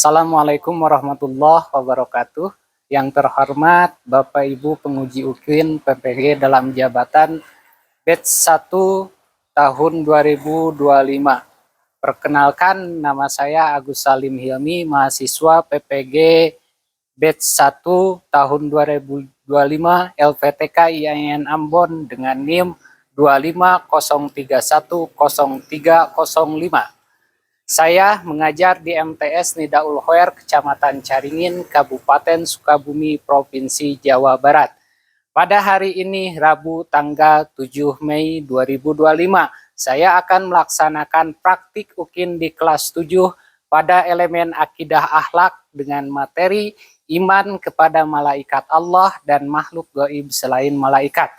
Assalamualaikum warahmatullahi wabarakatuh. Yang terhormat Bapak Ibu penguji UKIN PPG dalam jabatan batch 1 tahun 2025. Perkenalkan, nama saya Agus Salim Hilmi, mahasiswa PPG batch 1 tahun 2025 LPTK IAIN Ambon dengan NIM 250310305. Saya mengajar di MTS Nidaul Khoer, Kecamatan Caringin, Kabupaten Sukabumi, Provinsi Jawa Barat. Pada hari ini, Rabu tanggal 7 Mei 2025, saya akan melaksanakan praktik UKIN di kelas 7 pada elemen akidah akhlak dengan materi iman kepada malaikat Allah dan makhluk gaib selain malaikat.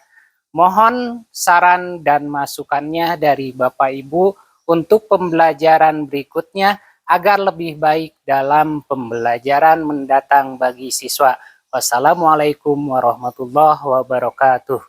Mohon saran dan masukannya dari Bapak Ibu untuk pembelajaran berikutnya agar lebih baik dalam pembelajaran mendatang bagi siswa. Wassalamualaikum warahmatullahi wabarakatuh.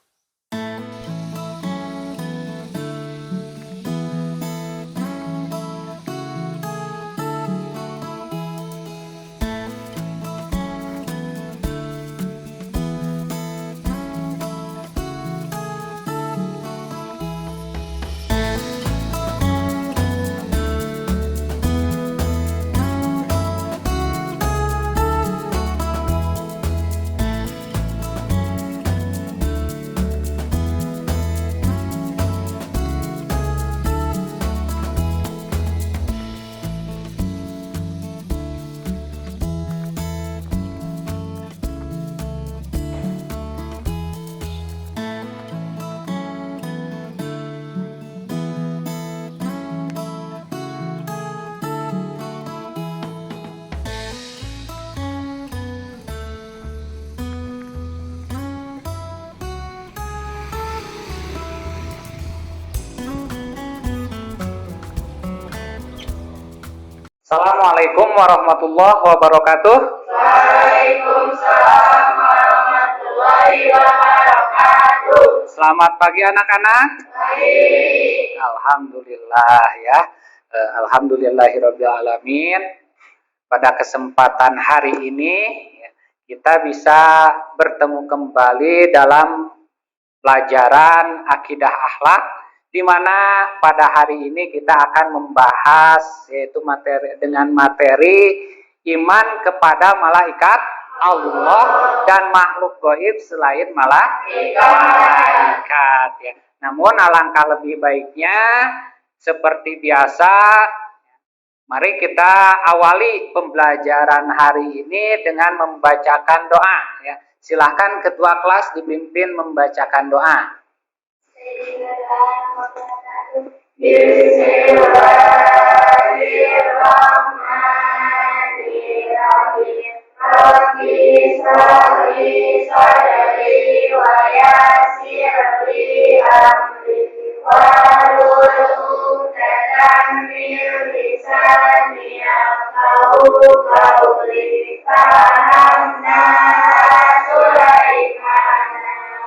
Assalamualaikum warahmatullahi wabarakatuh. Waalaikumsalam warahmatullahi wabarakatuh. Selamat pagi anak-anak. Baik. Alhamdulillah ya. Alhamdulillahirabbil alamin. Pada kesempatan hari ini kita bisa bertemu kembali dalam pelajaran akidah akhlak, di mana pada hari ini kita akan membahas yaitu materi iman kepada malaikat Allah dan makhluk gaib selain malaikat ya. Namun alangkah lebih baiknya seperti biasa, mari kita awali pembelajaran hari ini dengan membacakan doa ya. Silahkan ketua kelas dipimpin membacakan doa. Bismillahirrahmanirrahim. Rabbi shrahli sadri wa yassir li amri wahlul 'uqdatam min lisani yafqahu qawli. Fahamna Sulaiman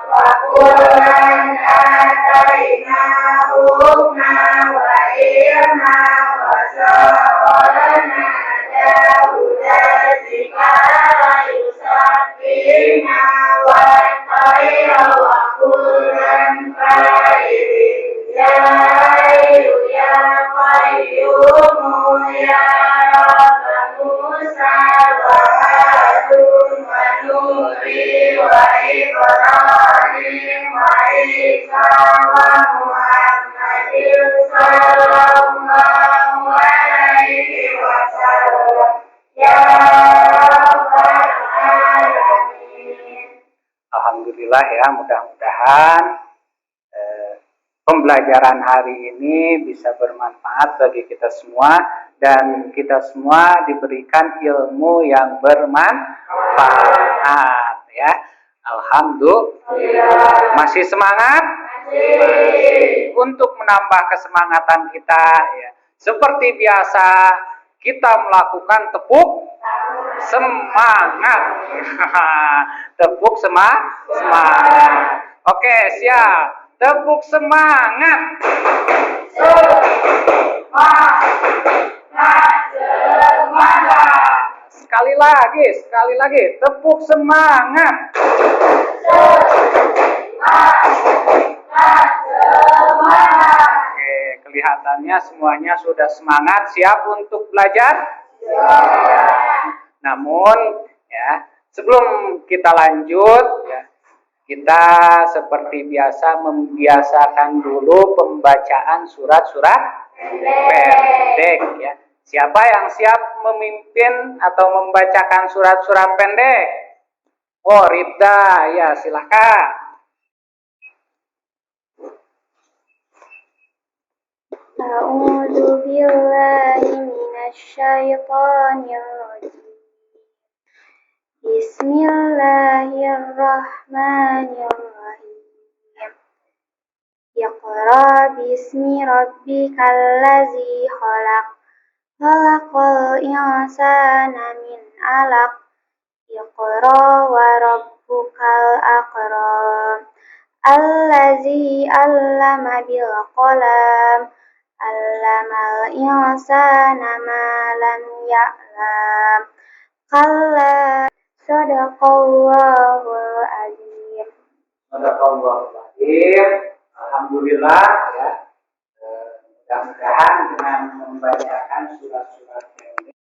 wa qur'an ataina hukma wa ilma wa sakharna Dawuda zikra yusabbihna wa tayra wa qur'an fa'idin jairu ya qayyumu ya Rabba Musa wa Harun wa Nuri wa Ibrahim wa Isa wa Muhammadin sallallahu alaihi wasallam ya Rabbal alamin. Alhamdulillah ya, mudah-mudahan pembelajaran hari ini bisa bermanfaat bagi kita semua dan kita semua diberikan ilmu yang bermanfaat ya. Alhamdulillah. Masih semangat? Masih. Untuk menambah kesemangatan kita ya, seperti biasa kita melakukan tepuk semangat. Tepuk semangat. Oke, siap. Tepuk semangat. Semangat. sekali lagi. Tepuk semangat. Oke, kelihatannya semuanya sudah semangat, siap untuk belajar? Namun, ya, sebelum kita lanjut, ya, kita seperti biasa membiasakan dulu pembacaan surat-surat pendek, ya. Siapa yang siap memimpin atau membacakan surat-surat pendek? Oh, Ribda, ya silahkan. أعوذ بالله من الشيطان الرجيم بسم الله الرحمن الرحيم اقرأ باسم ربك الذي خلق خلق الإنسان من علق اقرأ وربك الأكرم الذي علم بالقلم علم الإنسان ما لم يعلم كلا صدق الله العظيم. Sadaqallahul Azim. Alhamdulillah, ya. Mudah-mudahan dengan membacakan surat-surat pendek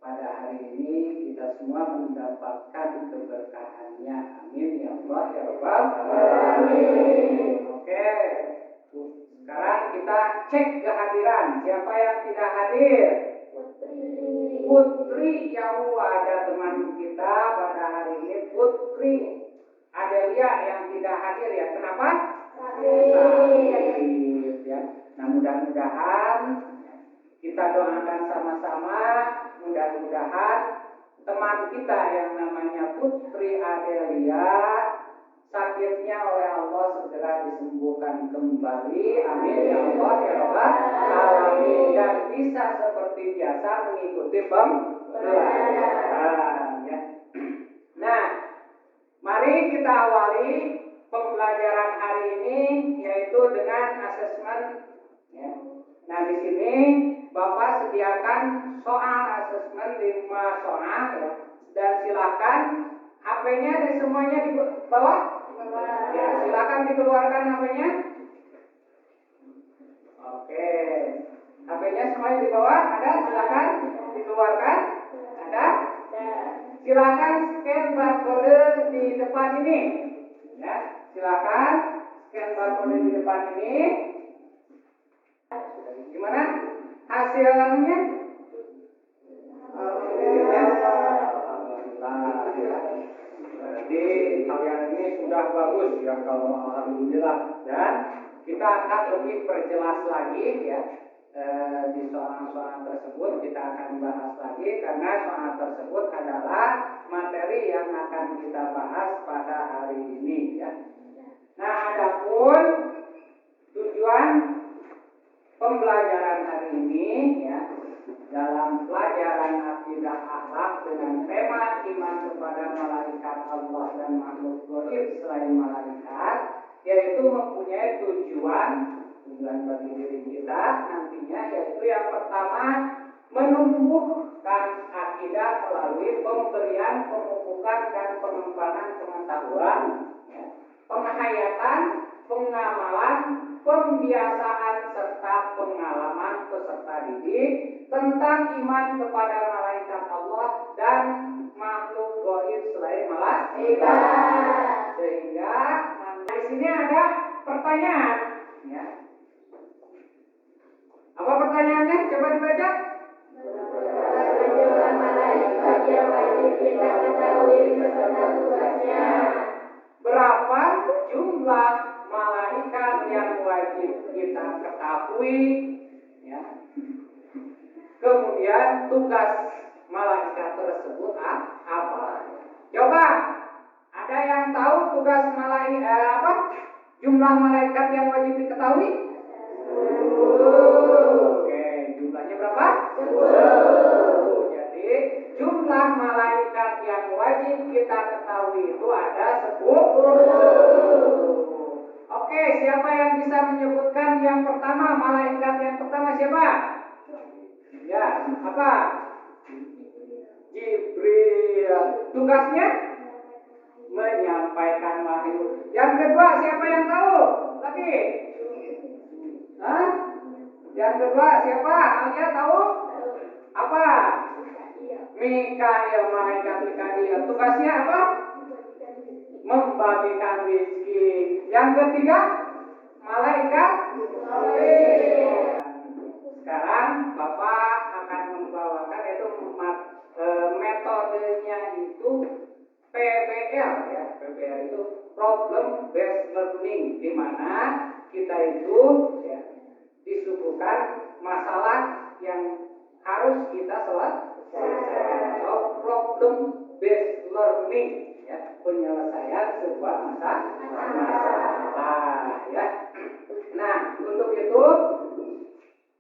pada hari ini kita semua mendapatkan keberkahannya. Amin ya Allah ya Rabbal alamin. Oke. Sekarang kita cek kehadiran. Siapa yang tidak hadir? Putri yang ada teman kita pada hari ini, Putri Adelia yang tidak hadir, ya. Kenapa? Sakit, ya. Nah, mudah-mudahan kita doakan sama-sama, mudah-mudahan teman kita yang namanya Putri Adelia sakitnya oleh Allah segera disembuhkan kembali. Amin ya Allah ya Rabbal alamin. Dan bisa seperti biasa mengikuti pembelajaran, ya. Nah, mari kita awali pembelajaran hari ini yaitu dengan asesmen, ya. Nah, di sini Bapak sediakan soal asesmen 5 soal, ya. Dan silakan HP-nya dan semuanya di bawah. Ya, silakan dikeluarkan HP-nya. Oke. HP-nya semuanya di bawah. Ada? Silakan dikeluarkan. Ada? Silakan scan barcode di depan ini. Ya, silakan scan barcode di depan ini. Gimana hasilnya? Jadi kalian ini sudah bagus, ya, kalau alhamdulillah. Dan kita akan lebih perjelas lagi, ya, di soal-soal tersebut kita akan bahas lagi karena soal tersebut adalah materi yang akan kita bahas pada hari ini, ya. Nah, adapun tujuan pembelajaran hari ini, ya, dalam pelajaran akidah akhlak dengan tema iman kepada malaikat Allah dan makhluk gaib selain malaikat, yaitu mempunyai tujuan bagi diri kita nantinya, yaitu yang pertama menumbuhkan akidah melalui pemberian, pemupukan dan pengembangan pengetahuan, ya, penghayatan, pengamalan, pembiasaan serta pengalaman peserta didik tentang iman kepada malaikat Allah dan makhluk gaib selain malaikat. Sehingga di sini ada pertanyaan, ya. Apa pertanyaannya? Coba dibaca. Berapa jumlah malaikat yang wajib kita ketahui, ya. Kemudian tugas malaikat tersebut apa? Coba, ada yang tahu tugas malaikat apa? Jumlah malaikat yang wajib diketahui? Oke, jumlahnya berapa? 10. Jadi jumlah malaikat yang wajib kita ketahui itu ada 10. Oke, siapa yang bisa menyebutkan yang pertama, malaikat yang pertama siapa? Ya, apa? Jibril. Tugasnya menyampaikan wahyu. Yang kedua siapa yang tahu? Lagi? Hah? Yang kedua siapa? Alia tahu? Apa? Mikail, malaikat Mikail. Tugasnya apa? Membagikan rezeki. Yang ketiga, malaikat. Sekarang Bapak akan membawakan itu metodenya itu PBL ya. PBL itu problem based learning, di mana kita itu ya, disuguhkan masalah yang harus kita selesaikan atau problem based learning ya, penyelesaian sebuah masalah ya. Nah, untuk itu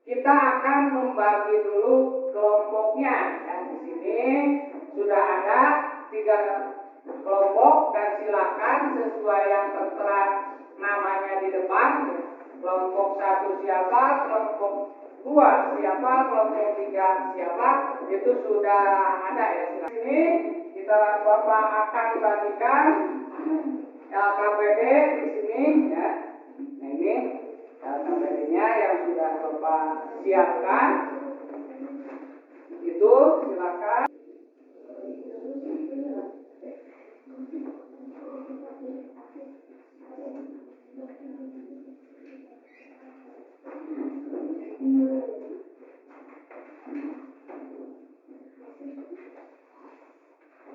kita akan membagi dulu kelompoknya. Ya, di sini sudah ada 3 kelompok dan silakan sesuai yang tertera namanya di depan. Kelompok 1 siapa, kelompok 2 siapa, kelompok 3 siapa, itu sudah ada ya. Silakan. Sini kita Bapak akan bagikan LKPD di sini ya. Nah, ini LKPD-nya yang sudah Bapak siapkan. Itu silakan.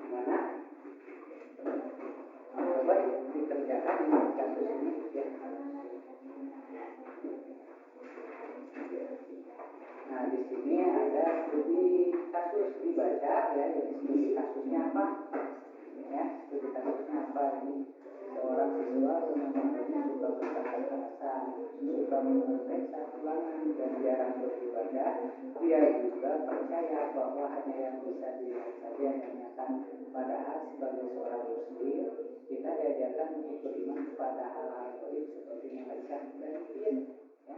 Mana? Coba dikerjakan di kasus ini ya. Nah, di sini ada studi kasus dibaca ya. Jadi studi kasusnya apa? Ya, studi kasusnya apa ini? Seorang siswa bernama suka berkata-kata, suka mengerti ulangan dan jarang beribadah. Dia juga percaya bahwa hanya yang bisa dilihat saja yang nyata. Padahal sebagai seorang muslim, kita diajarkan untuk beriman kepada hal-hal gaib seperti malaikat dan jin. Ya.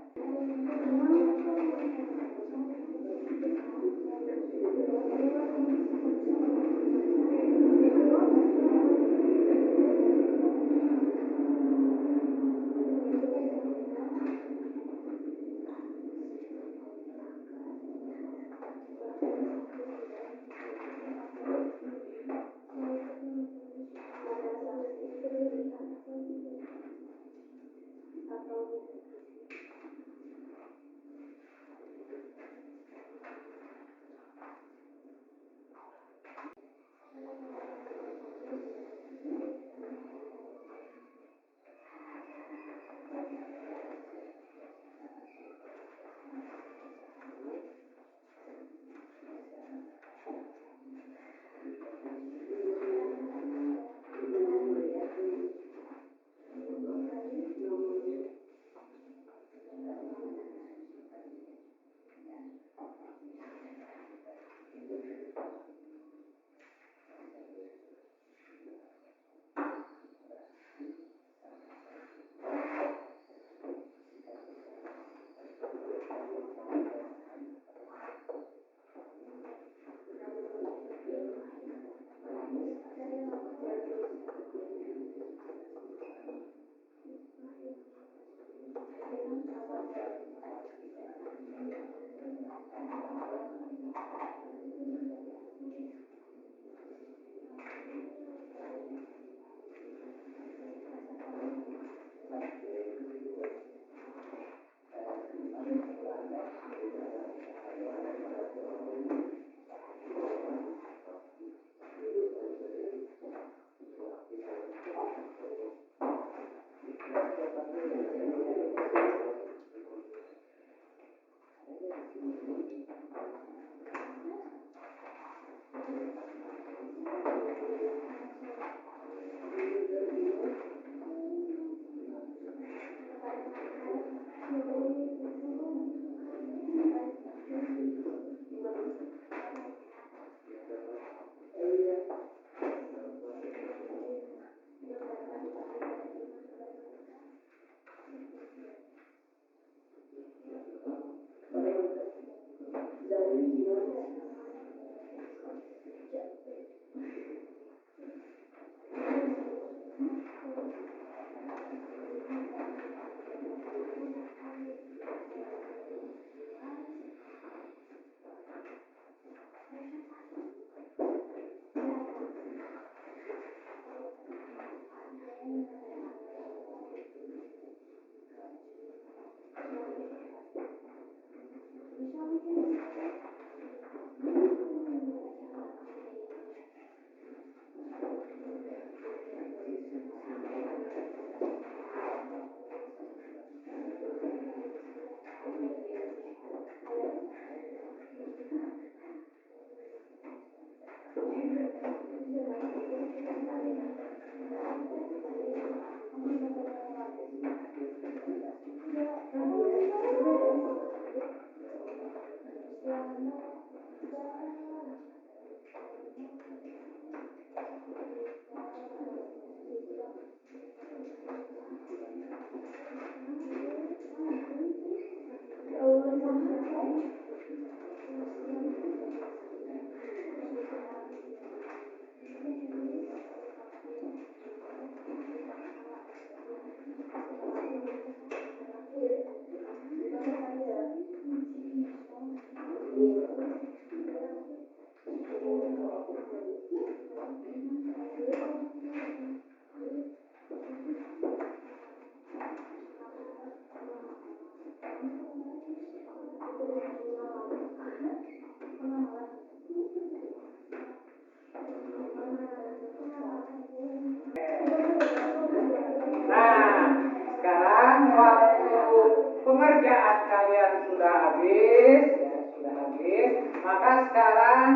pekerjaan kalian sudah habis, ya, sudah habis, maka sekarang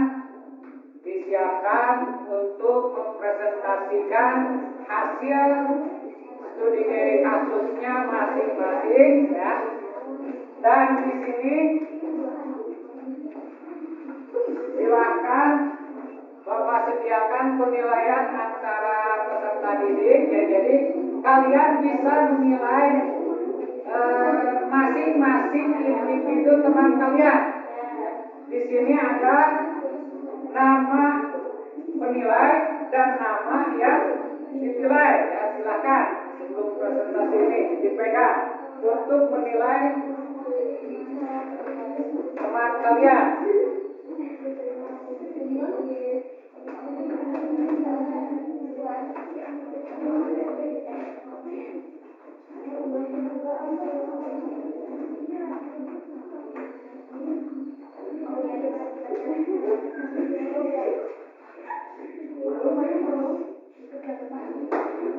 disiapkan untuk mempresentasikan hasil studi kasusnya masing-masing, ya. Dan di sini silakan Bapak sediakan penilaian antara peserta didik, ya. Jadi kalian bisa menilai masing-masing individu teman kalian. Di sini ada nama penilai dan nama yang dinilai, ya. Silakan untuk presentasi ini dipegang untuk menilai teman kalian.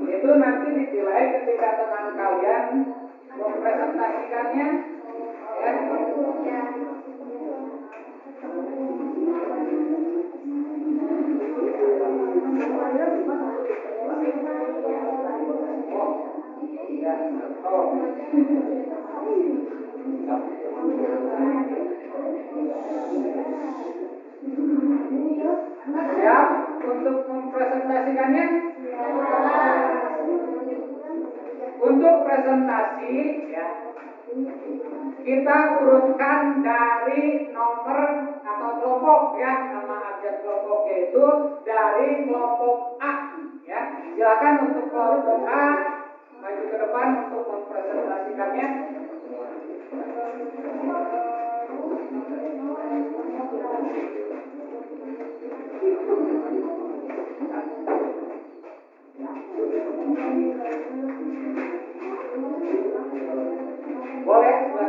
Itu nanti dinilai ketika teman kalian mempresentasikannya, ya. Siap untuk mempresentasikannya? Untuk presentasi, ya, kita urutkan dari nomor atau kelompok, ya. Nama abjad kelompoknya itu dari kelompok A, ya. Silakan untuk kelompok A maju ke depan untuk mempresentasikannya. Boleh sebelah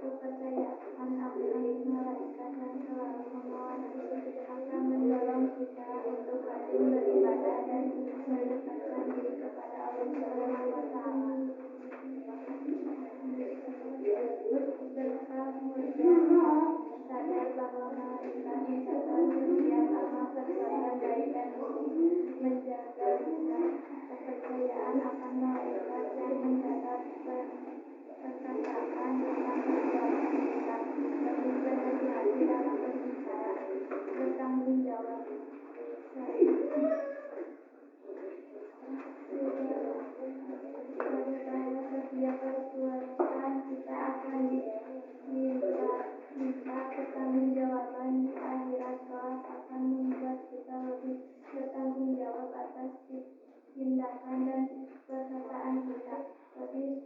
kepercayaan akan malaikat yang selalu mengawasi, akan mendorong kita untuk rajin beribadah dan mendekatkan diri kepada Allah Subhanahu wa Ta'ala. Serta kemudian sadar bahwa malaikat mencatat setiap amal perbuatan baik dan muslim, menjaga lisan, kepercayaan akan malaikat yang mencatat perkataan tentang perbuatan kita, lebih berhati-hati dalam berbicara, bertanggung jawab, sadar bahwa setiap perbuatan kita akan diminta pertanggungjawaban di akhirat kelak, akan membuat kita lebih bertanggung jawab atas tindakan dan perkataan kita, lebih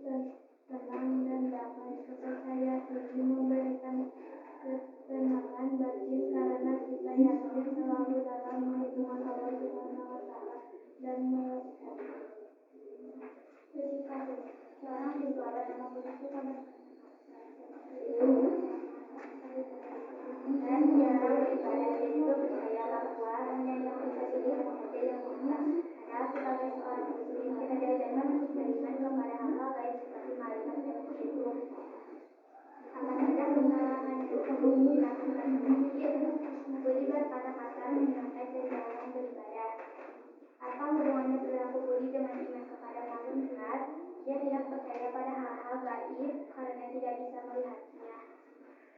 tenang dan damai. Kepercayaan ini memberikan ketenangan batin karena kita yakin selalu dalam lindungan Allah Subhanahu wa Ta'ala dan seorang siswa bernama Putu pada dan jarang beribadah. Dia juga percaya bahwa hanya yang bisa dilihat saja yang bisa. Padahal sebagai seorang muslim kita diajarkan untuk beriman kepada hal-hal gaib seperti malaikat dan jin. Apa saja kesalahan yang dilakukan mungkin Budi berkata kasar, menyerempet dan jarang beribadah. Apa hubungannya perilaku Budi dengan iman kepada malaikat? Dia tidak percaya pada hal-hal gaib karena tidak bisa melihatnya.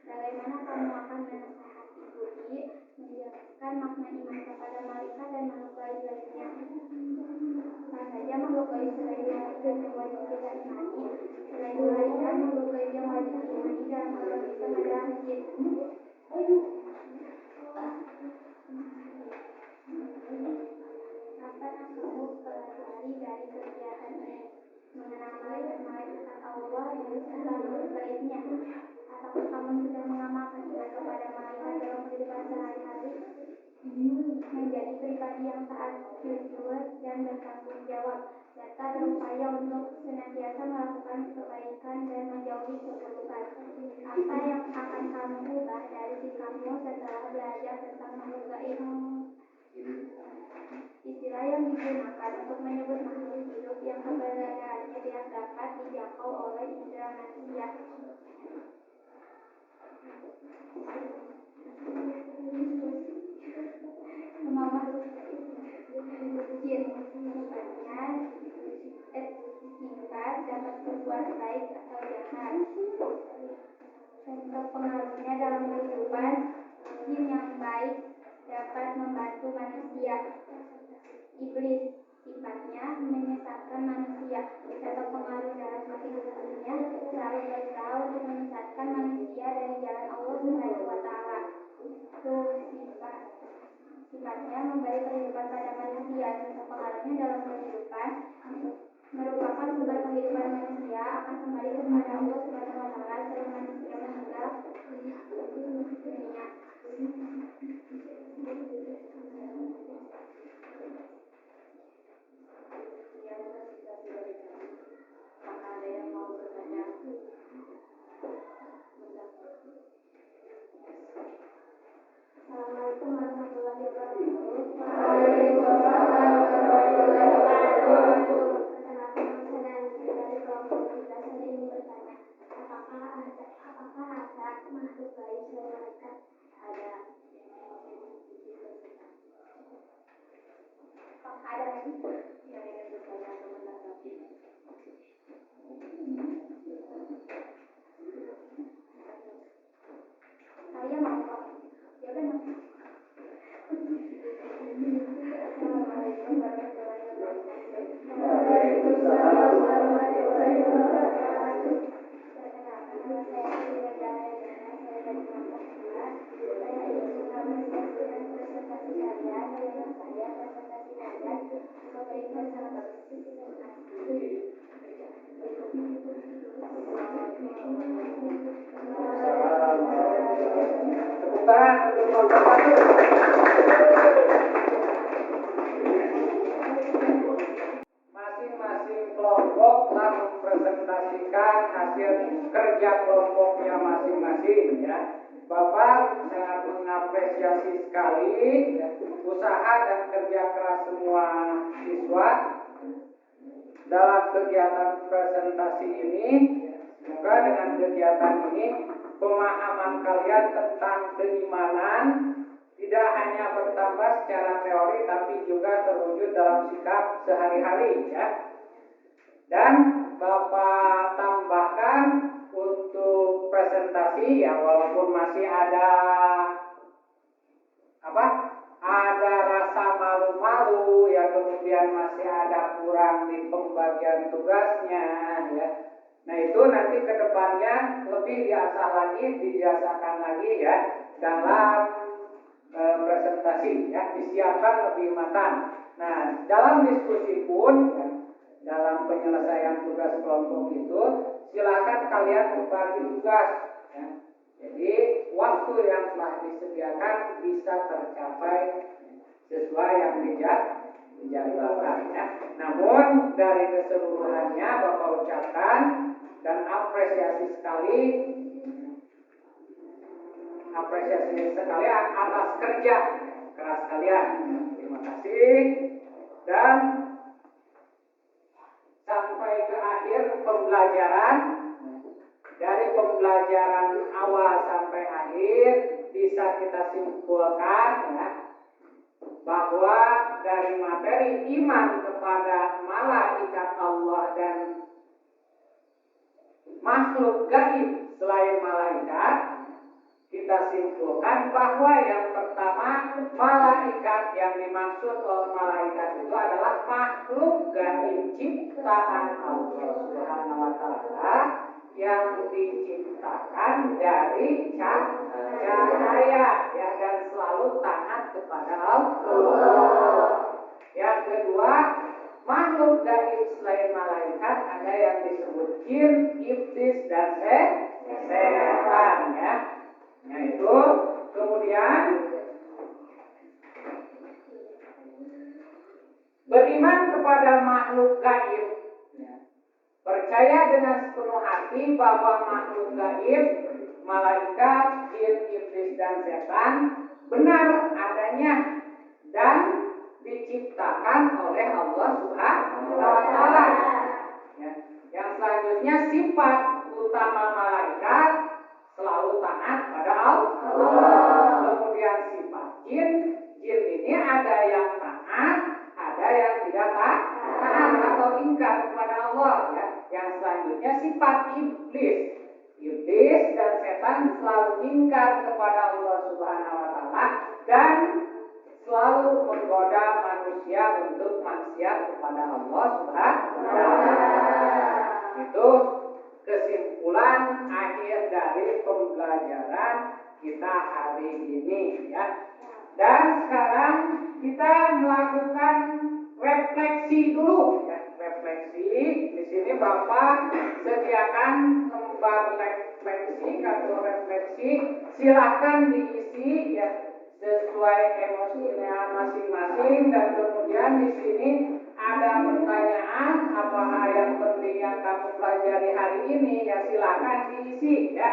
Bagaimana kamu akan menasihati Budi menjelaskan makna iman kepada malaikat dan makhluk gaib lainnya? Apa saja makhluk gaib selain malaikat yang wajib kita imani? Selain malaikat, makhluk gaib yang wajib diimani dalam agama Islam adalah jin. Apa yang kamu pelajari dari kegiatan ini? Mengenal malaikat Allah dan serta makhluk gaibnya. Apakah kamu sudah mengamalkan iman kepada malaikat dalam kehidupan sehari-hari? Menjadi pribadi yang taat, jujur, dan bertanggung jawab, serta berupaya untuk senantiasa melakukan kebaikan dan menjauhi keburukan. Apa yang akan kamu ubah dari sikapmu setelah belajar tentang makhluk gaib? Istilah yang digunakan untuk menyebut makhluk hidup yang keberadaannya tidak dapat dijangkau oleh indera manusia. Nama makhluk jin singkat dapat berbuat baik atau jahat. Contoh pengaruhnya dalam kehidupan, jin yang baik dapat membantu manusia. Iblis sifatnya menyesatkan manusia. Contoh pengaruh dalam kehidupannya selalu berusaha untuk menyesatkan manusia dari jalan Allah Subhanahu wa Ta'ala. Sifatnya memberi kehidupan pada manusia. Contoh pengaruhnya dalam kehidupan merupakan sumber kehidupan manusia akan kembali kepada Allah Subhanahu wa Ta'ala setelah manusia meninggal dunia. Apakah ada yang mau bertanya? Assalamualaikum warahmatullahi wabarakatuh. Waalaikumsalam warahmatullahi wabarakatuh. Perkenalkan, nama saya dari kelompok 13. Saya ingin bertanya, apakah ada makhluk gaib selain malaikat? Ada. Ada lagi yang ingin bertanya atau menanggapi? Saya mau kok. Ya benar. Assalamualaikum warahmatullahi wabarakatuh. Waalaikumsalam warahmatullahi wabarakatuh. Perkenalkan, nama saya Siti Jaya. Saya dari kelompok 4. Saya ingin mengapresiasikan presentasi kalian. Bagaimana saya presentasi kalian memberi hasil kerja kelompoknya masing-masing ya. Bapak sangat mengapresiasi sekali ya, usaha dan kerja keras semua siswa dalam kegiatan presentasi ini. Semoga dengan kegiatan ini pemahaman kalian tentang keimanan tidak hanya bertambah secara teori tapi juga terwujud dalam sikap sehari-hari ya. Dan Bapak tambahkan untuk presentasi ya, walaupun masih ada rasa malu-malu ya, kemudian masih ada kurang di pembagian tugasnya ya. Nah itu nanti ke depannya lebih diasah lagi, dibiasakan lagi ya dalam presentasi ya, disiapkan lebih matang. Nah dalam diskusi pun ya, dalam penyelesaian tugas kelompok itu silakan kalian berbagi tugas ya. Jadi waktu yang telah disediakan bisa tercapai sesuai yang dijadwalkan ya. Namun dari keseluruhannya Bapak ucapkan dan apresiasi sekali atas kerja keras kalian. Terima kasih dan sampai ke akhir pembelajaran. Dari pembelajaran awal sampai akhir bisa kita simpulkan ya, bahwa dari materi iman kepada malaikat Allah dan makhluk gaib selain malaikat, kita simpulkan bahwa yang pertama, malaikat yang dimaksud oleh malaikat itu adalah makhluk gaib ciptaan Allah Subhanahu wa taala yang diciptakan dari cahaya ya, dan selalu taat kepada Allah. Yang kedua, makhluk gaib selain malaikat ada yang disebut jin, iblis dan setan ya. Nah itu kemudian beriman kepada makhluk gaib, percaya dengan sepenuh hati bahwa makhluk gaib, malaikat, jin, iblis dan setan benar adanya dan diciptakan oleh Allah Subhanahu wa taala. Ya. Yang selanjutnya sifat utama malaikat selalu taat pada Allah. Kemudian sifat jin ini ada yang taat, ada yang tidak taat atau ingkar kepada Allah ya. Yang selanjutnya sifat iblis dan setan selalu ingkar kepada Allah Subhanahu wa taala dan selalu menggoda manusia untuk maksiat kepada Allah Subhanahu wa taala. Itu kesimpulan akhir dari pembelajaran kita hari ini ya. Dan sekarang kita melakukan refleksi dulu ya. Refleksi di sini Bapak sediakan lembar kartu refleksi, silakan diisi ya sesuai emosinya masing-masing, dan kemudian di sini ada pertanyaan apa hal yang penting yang kamu pelajari hari ini ya, silakan diisi ya.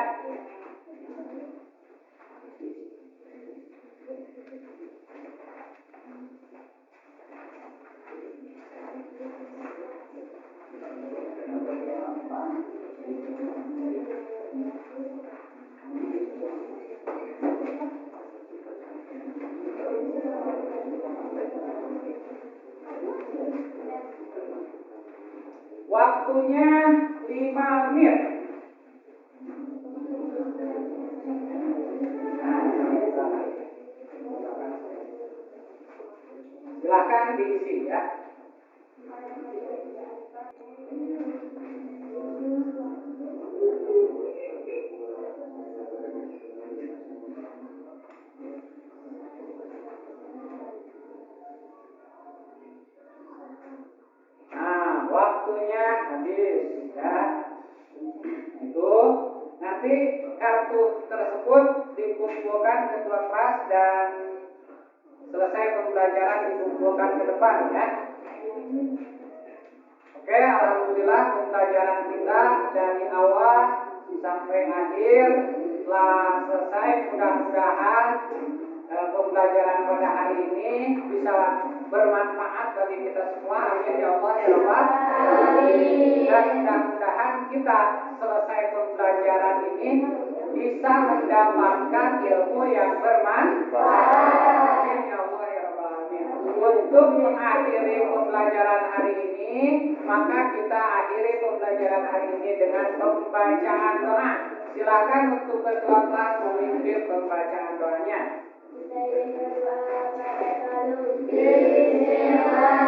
Waktunya 5 menit. Silakan diisi ya. Waktunya habis ya. Itu nanti kartu tersebut dikumpulkan ketua kelas dan selesai pembelajaran dikumpulkan ke depan ya. Oke, alhamdulillah pembelajaran kita dari awal sampai akhir telah selesai. Mudah-mudahan pembelajaran pada hari ini bisa bermanfaat bagi kita semua. Amin ya Allah ya Rabbal alamin. Dan mudah-mudahan kita selesai pembelajaran ini bisa mendapatkan ilmu yang bermanfaat. Amin ya Allah ya Rabbal alamin. Untuk mengakhiri pembelajaran hari ini, maka kita akhiri pembelajaran hari ini dengan pembacaan doa. Silakan untuk ketua kelas memimpin pembacaan doanya. Kita berdoa pada kalau Bismillah.